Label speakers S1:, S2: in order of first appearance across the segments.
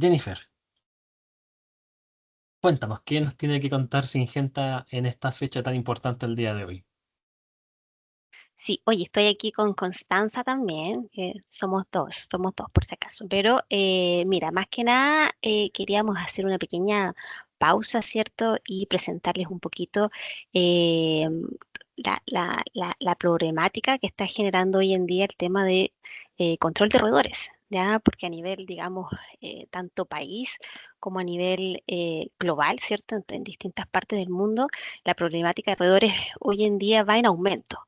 S1: Jennifer, cuéntanos, ¿qué nos tiene que contar Singenta en esta fecha tan importante el día de hoy?
S2: Sí, oye, estoy aquí con Constanza también, que somos dos por si acaso. Pero mira, más que nada queríamos hacer una pequeña pausa, ¿cierto? Y presentarles un poquito eh, la problemática que está generando hoy en día el tema de control de roedores, ¿ya? Porque a nivel, digamos, tanto país como a nivel global, ¿cierto? En distintas partes del mundo, la problemática de roedores hoy en día va en aumento.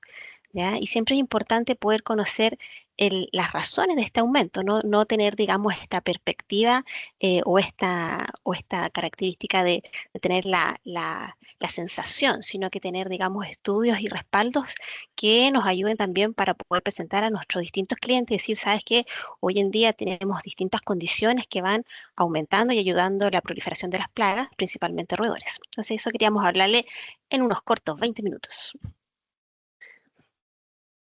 S2: ¿Ya? Y siempre es importante poder conocer las razones de este aumento, no tener, digamos, esta perspectiva o esta característica de tener la sensación, sino que tener, digamos, estudios y respaldos que nos ayuden también para poder presentar a nuestros distintos clientes y decir, sabes que hoy en día tenemos distintas condiciones que van aumentando y ayudando a la proliferación de las plagas, principalmente roedores. Entonces, eso queríamos hablarle en unos cortos 20 minutos.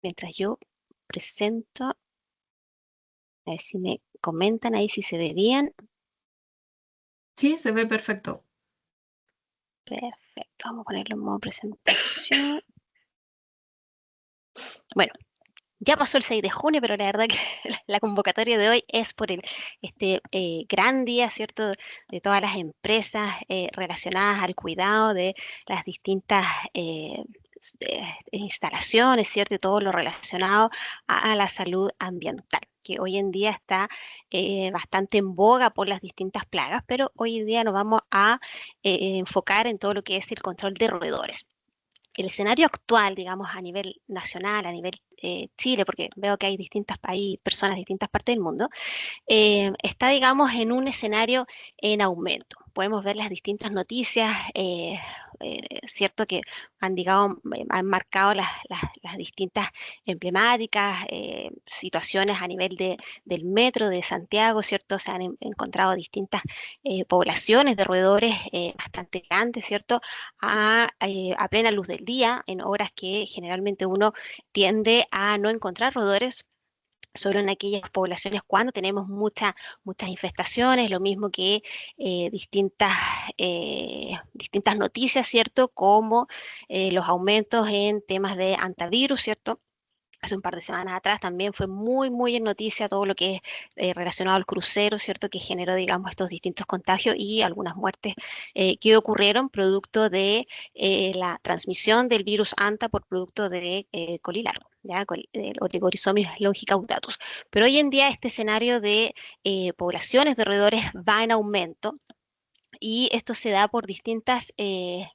S2: Mientras yo presento, a ver si me comentan ahí si se ve bien.
S3: Sí, se ve perfecto.
S2: Perfecto, vamos a ponerlo en modo presentación. Bueno, ya pasó el 6 de junio, pero la verdad que la convocatoria de hoy es por este gran día, ¿cierto? De todas las empresas relacionadas al cuidado de las distintas instalaciones, ¿cierto? Y todo lo relacionado a la salud ambiental, que hoy en día está bastante en boga por las distintas plagas, pero hoy en día nos vamos a enfocar en todo lo que es el control de roedores. El escenario actual, digamos, a nivel nacional, a nivel Chile, porque veo que hay personas de distintas partes del mundo, está, digamos, en un escenario en aumento. Podemos ver las distintas noticias, cierto que han marcado las distintas emblemáticas, situaciones a nivel del metro de Santiago, cierto, se han encontrado distintas poblaciones de roedores bastante grandes, cierto, a plena luz del día, en horas que generalmente uno tiende a no encontrar roedores solo en aquellas poblaciones cuando tenemos muchas infestaciones, lo mismo que distintas noticias, ¿cierto? Como los aumentos en temas de antivirus, ¿cierto? Hace un par de semanas atrás también fue muy en noticia todo lo que es relacionado al crucero, ¿cierto? Que generó, digamos, estos distintos contagios y algunas muertes que ocurrieron producto de la transmisión del virus ANTA por producto de colilargo. ¿Ya? El Oligorisomys longicaudatus. Pero hoy en día este escenario de poblaciones de roedores va en aumento y esto se da por distintas, que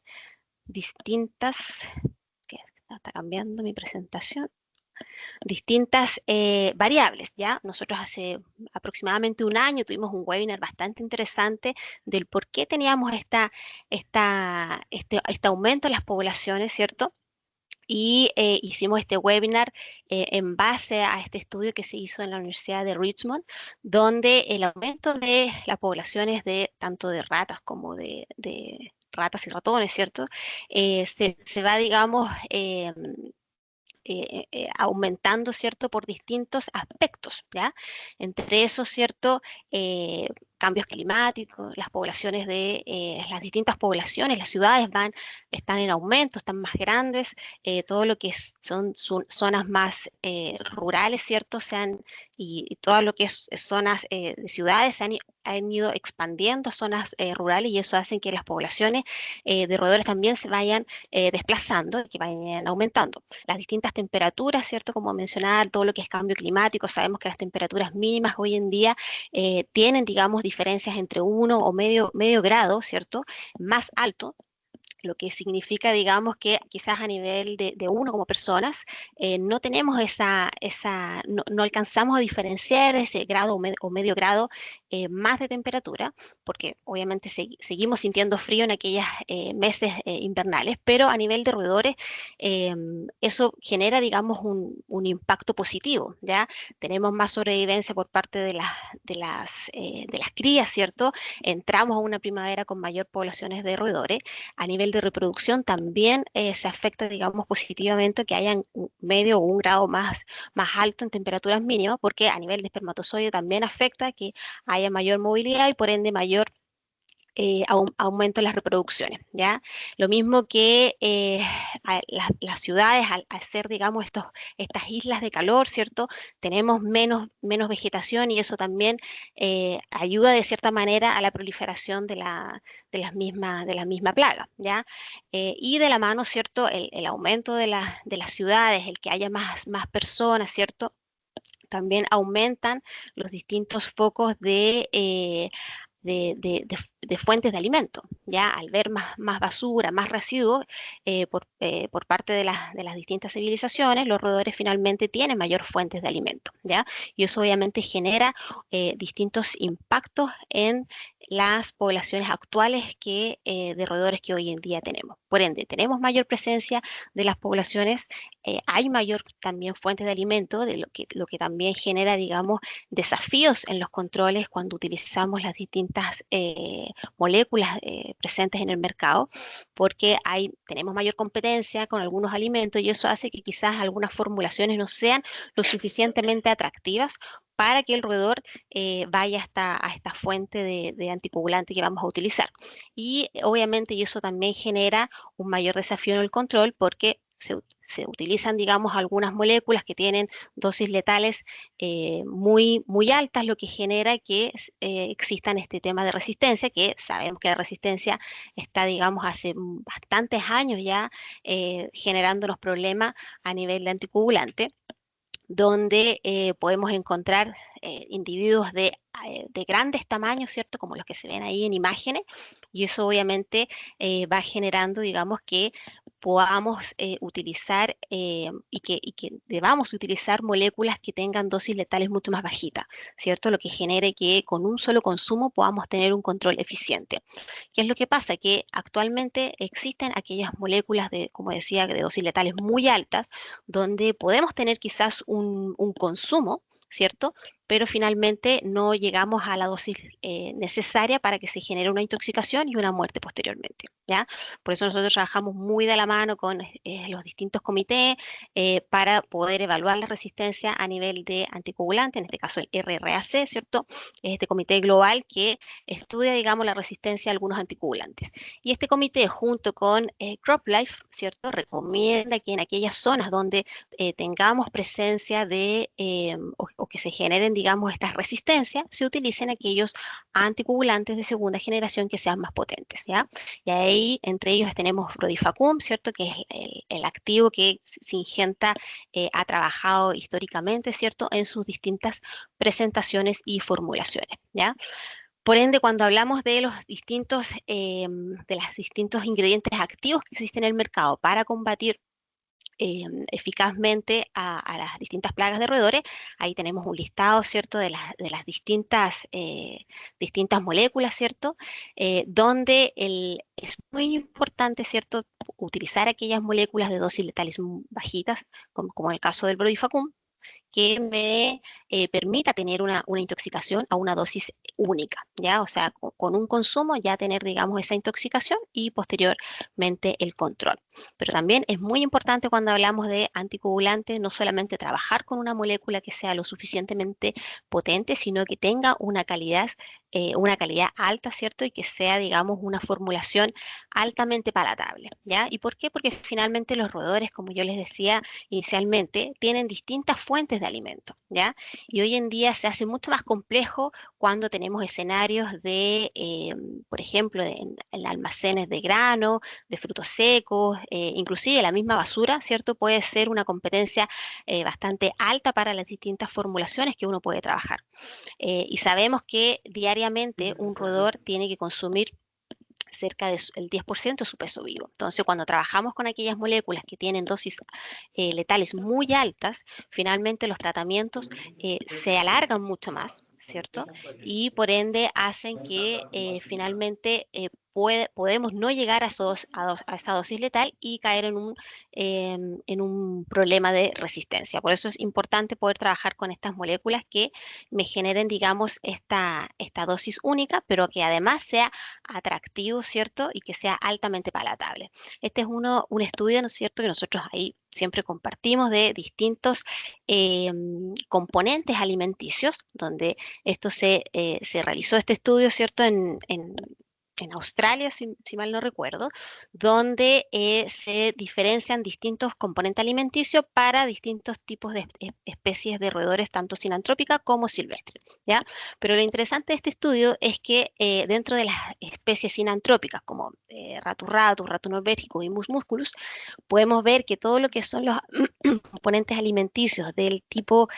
S2: está cambiando mi presentación, distintas variables, ¿ya? Nosotros hace aproximadamente un año tuvimos un webinar bastante interesante del por qué teníamos este aumento en las poblaciones, ¿cierto? Y hicimos este webinar en base a este estudio que se hizo en la Universidad de Richmond, donde el aumento de las poblaciones de tanto de ratas como de ratas y ratones, ¿cierto? Se va, digamos, aumentando, ¿cierto?, por distintos aspectos, ¿ya? Entre esos, ¿cierto?, cambios climáticos, las poblaciones las distintas poblaciones, las ciudades están en aumento, están más grandes, todo lo que son zonas más rurales, ¿cierto?, y todo lo que es zonas de ciudades han ido expandiendo a zonas rurales y eso hace que las poblaciones de roedores también se vayan desplazando, que vayan aumentando. Las distintas temperaturas, ¿cierto? Como mencionaba, todo lo que es cambio climático, sabemos que las temperaturas mínimas hoy en día tienen, digamos, diferencias entre 1 o medio grado, ¿cierto? Más alto, lo que significa, digamos, que quizás a nivel de uno como personas no tenemos no alcanzamos a diferenciar ese grado o medio grado más de temperatura, porque obviamente seguimos sintiendo frío en aquellos meses invernales, pero a nivel de roedores eh, eso genera, digamos, un impacto positivo, ¿ya? Tenemos más sobrevivencia por parte de las crías, ¿cierto? Entramos a una primavera con mayor poblaciones de roedores. A nivel de reproducción también se afecta, digamos, positivamente que haya un medio o un grado más alto en temperaturas mínimas, porque a nivel de espermatozoide también afecta que haya mayor movilidad y por ende mayor aumento en las reproducciones, ¿ya? Lo mismo que las ciudades, al ser, digamos, estas islas de calor, ¿cierto? Tenemos menos vegetación y eso también ayuda de cierta manera a la proliferación de la misma plaga, ¿ya? Y de la mano, ¿cierto? El aumento de las ciudades, el que haya más personas, ¿cierto? También aumentan los distintos focos de fuentes de alimento, ¿ya? Al ver más basura, más residuos por parte de las distintas civilizaciones, los roedores finalmente tienen mayor fuentes de alimento, ¿ya? Y eso obviamente genera distintos impactos en las poblaciones actuales de roedores que hoy en día tenemos. Por ende, tenemos mayor presencia de las poblaciones, hay mayor también fuentes de alimento, de lo que también genera, digamos, desafíos en los controles cuando utilizamos las distintas moléculas presentes en el mercado, porque tenemos mayor competencia con algunos alimentos y eso hace que quizás algunas formulaciones no sean lo suficientemente atractivas para que el roedor vaya a esta fuente de anticoagulante que vamos a utilizar. Y obviamente y eso también genera un mayor desafío en el control porque se utilizan, digamos, algunas moléculas que tienen dosis letales muy altas, lo que genera que existan este tema de resistencia, que sabemos que la resistencia está, digamos, hace bastantes años ya generándonos problemas a nivel de anticoagulante, donde podemos encontrar individuos de grandes tamaños, ¿cierto? Como los que se ven ahí en imágenes, y eso obviamente va generando, digamos, que podamos utilizar y que debamos utilizar moléculas que tengan dosis letales mucho más bajitas, ¿cierto? Lo que genere que con un solo consumo podamos tener un control eficiente. ¿Qué es lo que pasa? Que actualmente existen aquellas moléculas como decía, de dosis letales muy altas, donde podemos tener quizás un consumo, ¿cierto? Pero finalmente no llegamos a la dosis necesaria para que se genere una intoxicación y una muerte posteriormente, ¿ya? Por eso nosotros trabajamos muy de la mano con los distintos comités para poder evaluar la resistencia a nivel de anticoagulante, en este caso el RRAC, ¿cierto? Este comité global que estudia, digamos, la resistencia a algunos anticoagulantes. Y este comité, junto con CropLife, ¿cierto?, recomienda que en aquellas zonas donde tengamos presencia o que se generen, digamos, estas resistencias, se utilicen aquellos anticoagulantes de segunda generación que sean más potentes, ¿ya? Y ahí, entre ellos, tenemos Rodifacum, ¿cierto?, que es el activo que Syngenta ha trabajado históricamente, ¿cierto?, en sus distintas presentaciones y formulaciones, ¿ya? Por ende, cuando hablamos de los distintos ingredientes activos que existen en el mercado para combatir eficazmente a las distintas plagas de roedores, ahí tenemos un listado, ¿cierto?, de las distintas moléculas, ¿cierto?, donde es muy importante, ¿cierto?, utilizar aquellas moléculas de dosis letales bajitas, como en el caso del Brodifacoum, que me permita tener una intoxicación a una dosis única, ¿ya? O sea, con un consumo ya tener, digamos, esa intoxicación y posteriormente el control. Pero también es muy importante cuando hablamos de anticoagulantes, no solamente trabajar con una molécula que sea lo suficientemente potente, sino que tenga una calidad alta, ¿cierto? Y que sea, digamos, una formulación altamente palatable, ¿ya? ¿Y por qué? Porque finalmente los roedores, como yo les decía inicialmente, tienen distintas fuentes de alimento, ¿ya? Y hoy en día se hace mucho más complejo cuando tenemos escenarios por ejemplo, en almacenes de grano, de frutos secos, inclusive la misma basura, ¿cierto? Puede ser una competencia bastante alta para las distintas formulaciones que uno puede trabajar. Y sabemos que diariamente un roedor tiene que consumir cerca del 10% de su peso vivo. Entonces, cuando trabajamos con aquellas moléculas que tienen dosis letales muy altas, finalmente los tratamientos se alargan mucho más, ¿cierto? Y por ende hacen que finalmente podemos no llegar a esa dosis letal y caer en un problema de resistencia. Por eso es importante poder trabajar con estas moléculas que me generen, digamos, esta dosis única, pero que además sea atractivo, ¿cierto? Y que sea altamente palatable. Este es un estudio, ¿no es cierto?, que nosotros ahí siempre compartimos de distintos componentes alimenticios, donde se realizó este estudio, ¿cierto?, en Australia, si mal no recuerdo, donde se diferencian distintos componentes alimenticios para distintos tipos de especies de roedores, tanto sinantrópicas como silvestres, ¿ya? Pero lo interesante de este estudio es que dentro de las especies sinantrópicas, como Ratus ratus, Ratus norvegicus y Mus musculus, podemos ver que todo lo que son los componentes alimenticios del tipo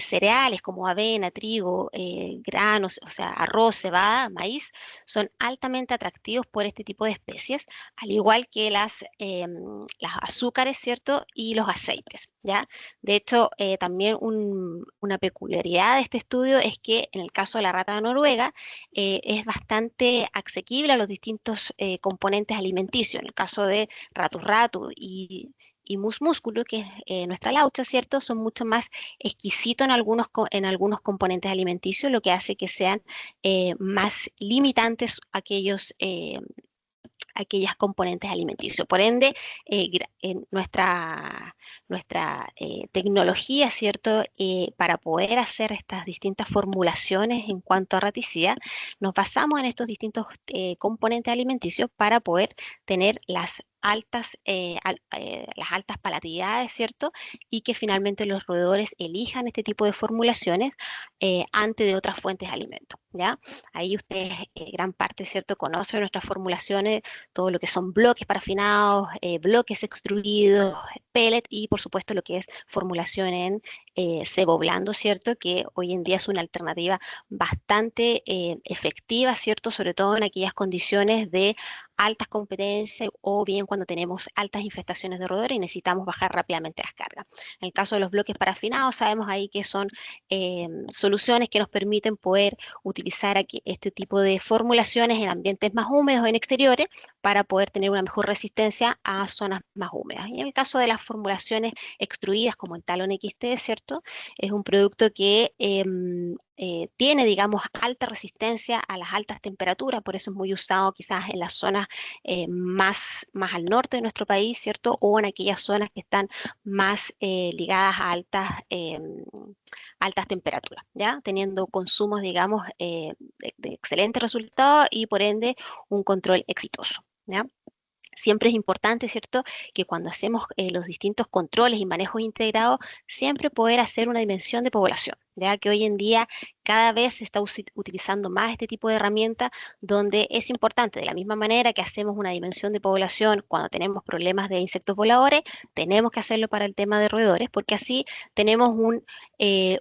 S2: cereales como avena, trigo, granos, o sea, arroz, cebada, maíz, son altamente atractivos por este tipo de especies, al igual que las azúcares, ¿cierto? Y los aceites, ¿ya? De hecho, también una peculiaridad de este estudio es que en el caso de la rata de Noruega es bastante asequible a los distintos componentes alimenticios. En el caso de Ratus ratus y Mus musculus, que es nuestra laucha, ¿cierto? Son mucho más exquisitos en algunos componentes alimenticios, lo que hace que sean más limitantes aquellas componentes alimenticios. Por ende, nuestra tecnología, ¿cierto?, para poder hacer estas distintas formulaciones en cuanto a raticidad, nos basamos en estos distintos componentes alimenticios para poder tener las altas palatabilidades, ¿cierto? Y que finalmente los roedores elijan este tipo de formulaciones antes de otras fuentes de alimentos, ¿ya? Ahí ustedes, gran parte, ¿cierto?, conocen nuestras formulaciones, todo lo que son bloques parafinados, bloques extruidos, pellet y por supuesto lo que es formulación en cebo blando, ¿cierto? Que hoy en día es una alternativa bastante efectiva, ¿cierto? Sobre todo en aquellas condiciones de altas competencias o bien cuando tenemos altas infestaciones de roedores y necesitamos bajar rápidamente las cargas. En el caso de los bloques parafinados, sabemos ahí que son soluciones que nos permiten poder utilizar este tipo de formulaciones en ambientes más húmedos o en exteriores para poder tener una mejor resistencia a zonas más húmedas. Y en el caso de las formulaciones extruidas como el Talon XT, ¿cierto? Es un producto que tiene, digamos, alta resistencia a las altas temperaturas, por eso es muy usado quizás en las zonas más al norte de nuestro país, ¿cierto? O en aquellas zonas que están más ligadas a altas temperaturas, ¿ya? Teniendo consumos, digamos, de excelentes resultados y por ende un control exitoso, ¿ya? Siempre es importante, ¿cierto?, que cuando hacemos los distintos controles y manejos integrados, siempre poder hacer una dimensión de población, ya que hoy en día cada vez se está utilizando más este tipo de herramienta donde es importante, de la misma manera que hacemos una dimensión de población cuando tenemos problemas de insectos voladores, tenemos que hacerlo para el tema de roedores, porque así tenemos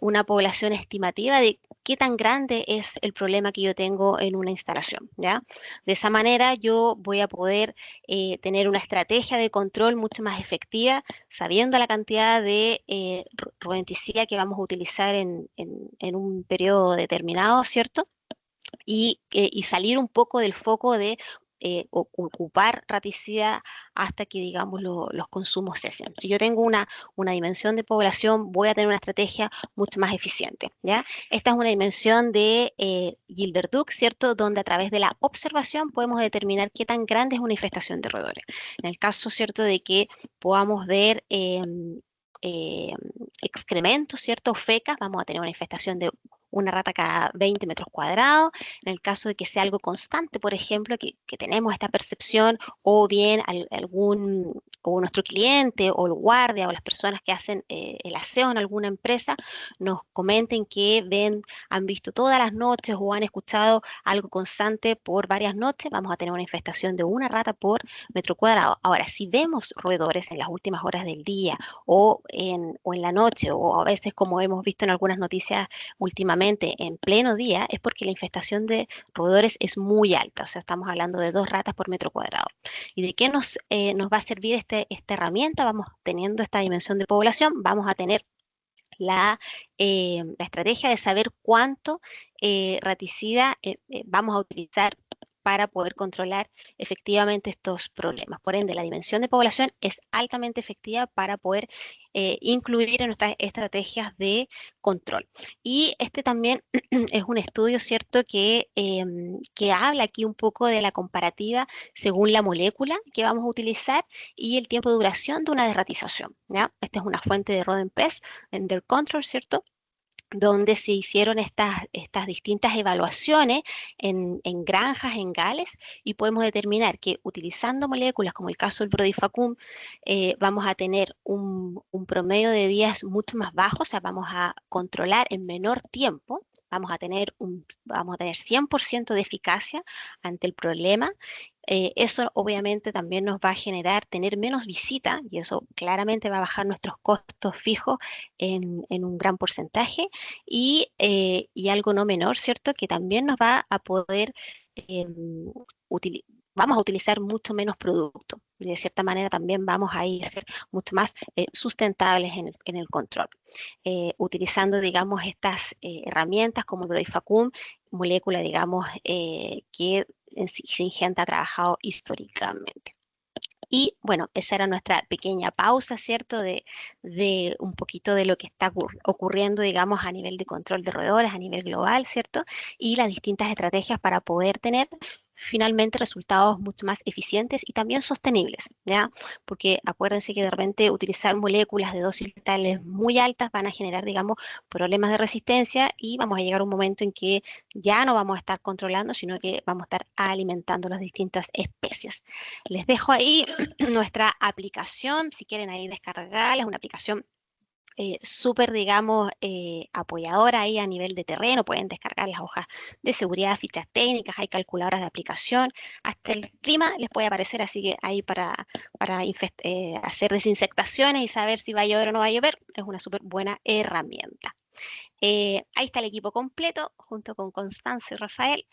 S2: una población estimativa de qué tan grande es el problema que yo tengo en una instalación, ¿ya? De esa manera yo voy a poder tener una estrategia de control mucho más efectiva, sabiendo la cantidad de rodenticida que vamos a utilizar en un periodo determinado, ¿cierto? Y salir un poco del foco de ocupar raticida hasta que, digamos, los consumos cesen. Si yo tengo una dimensión de población, voy a tener una estrategia mucho más eficiente, ¿ya? Esta es una dimensión de Gilbert-Duck, ¿cierto?, donde a través de la observación podemos determinar qué tan grande es una infestación de roedores. En el caso, ¿cierto?, de que podamos ver excrementos, ¿cierto?, o fecas, vamos a tener una infestación de una rata cada 20 metros cuadrados. En el caso de que sea algo constante, por ejemplo, que tenemos esta percepción, o bien o nuestro cliente, o el guardia, o las personas que hacen el aseo en alguna empresa, nos comenten que han visto todas las noches o han escuchado algo constante por varias noches, vamos a tener una infestación de una rata por metro cuadrado. Ahora, si vemos roedores en las últimas horas del día, o en la noche, o a veces como hemos visto en algunas noticias últimamente, en pleno día, es porque la infestación de roedores es muy alta, o sea, estamos hablando de 2 ratas por metro cuadrado. ¿Y de qué nos va a servir esta herramienta? Vamos teniendo esta dimensión de población, vamos a tener la estrategia de saber cuánto raticida vamos a utilizar para poder controlar efectivamente estos problemas. Por ende, la dimensión de población es altamente efectiva para poder incluir en nuestras estrategias de control. Y este también es un estudio, ¿cierto?, que habla aquí un poco de la comparativa según la molécula que vamos a utilizar y el tiempo de duración de una derratización, ¿ya? Esta es una fuente de Rodenpes, en their control, ¿cierto?, donde se hicieron estas distintas evaluaciones en granjas, en Gales, y podemos determinar que utilizando moléculas como el caso del Prodifacum, vamos a tener un promedio de días mucho más bajo, o sea, vamos a controlar en menor tiempo, vamos a tener 100% de eficacia ante el problema. Eso obviamente también nos va a generar tener menos visita y eso claramente va a bajar nuestros costos fijos en un gran porcentaje y algo no menor, ¿cierto? Que también nos va a poder, eh, vamos a utilizar mucho menos producto y de cierta manera también vamos a ir a ser mucho más sustentables en el control. Utilizando, digamos, estas herramientas como el Brodifacum, molécula, digamos, que Syngenta ha trabajado históricamente. Y bueno, esa era nuestra pequeña pausa, ¿cierto? De un poquito de lo que está ocurriendo, digamos, a nivel de control de roedores, a nivel global, ¿cierto? Y las distintas estrategias para poder tener finalmente resultados mucho más eficientes y también sostenibles, ¿ya? Porque acuérdense que de repente utilizar moléculas de dosis letales muy altas van a generar, digamos, problemas de resistencia y vamos a llegar a un momento en que ya no vamos a estar controlando, sino que vamos a estar alimentando las distintas especies. Les dejo ahí nuestra aplicación, si quieren ahí descargarla, es una aplicación súper, digamos, apoyadora ahí a nivel de terreno, pueden descargar las hojas de seguridad, fichas técnicas, hay calculadoras de aplicación, hasta el clima les puede aparecer, así que ahí para hacer desinsectaciones y saber si va a llover o no va a llover, es una súper buena herramienta. Ahí está el equipo completo, junto con Constanza y Rafael.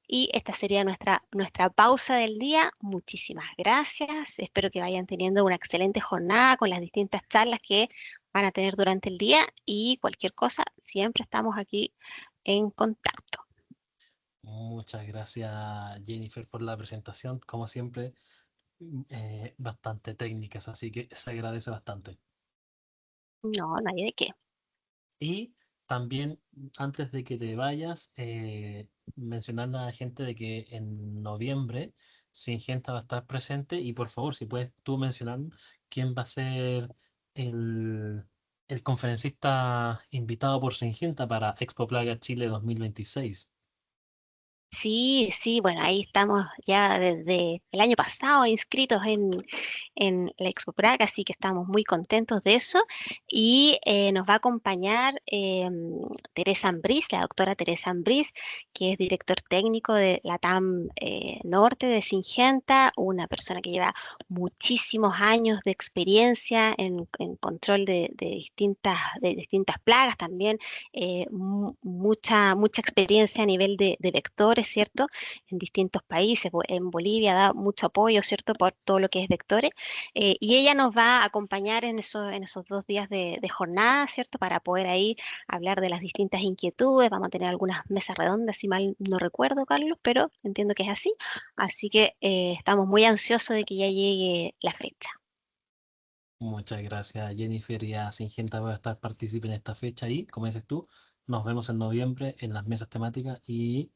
S2: Y esta sería nuestra pausa del día. Muchísimas gracias. Espero que vayan teniendo una excelente jornada con las distintas charlas que van a tener durante el día. Y cualquier cosa, siempre estamos aquí en contacto.
S1: Muchas gracias, Jennifer, por la presentación. Como siempre, bastante técnicas, así que se agradece bastante.
S2: No, nadie de qué.
S1: Y también, antes de que te vayas, mencionarle a la gente de que en noviembre Syngenta va a estar presente y por favor, si puedes tú mencionar quién va a ser el, el conferencista invitado por Syngenta para Expo Plaga Chile 2026.
S2: Sí, sí, bueno, ahí estamos ya desde el año pasado inscritos en la Expo Praga, así que estamos muy contentos de eso. Y nos va a acompañar Teresa Ambrís, la doctora Teresa Ambrís, que es director técnico de la TAM Norte de Syngenta, una persona que lleva muchísimos años de experiencia en control de distintas plagas, también mucha experiencia a nivel de vectores, ¿cierto? En distintos países, en Bolivia da mucho apoyo, ¿cierto? Por todo lo que es vectores. Y ella nos va a acompañar en esos 2 días de jornada, ¿cierto? Para poder ahí hablar de las distintas inquietudes. Vamos a tener algunas mesas redondas, si mal no recuerdo, Carlos, pero entiendo que es así. Así que estamos muy ansiosos de que ya llegue la fecha.
S1: Muchas gracias, Jennifer, y a Syngenta voy a estar participando en esta fecha y, como dices tú, nos vemos en noviembre en las mesas temáticas y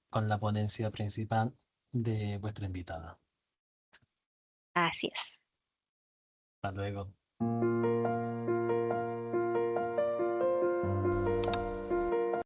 S1: con la ponencia principal de vuestra invitada.
S2: Así es.
S1: Hasta luego.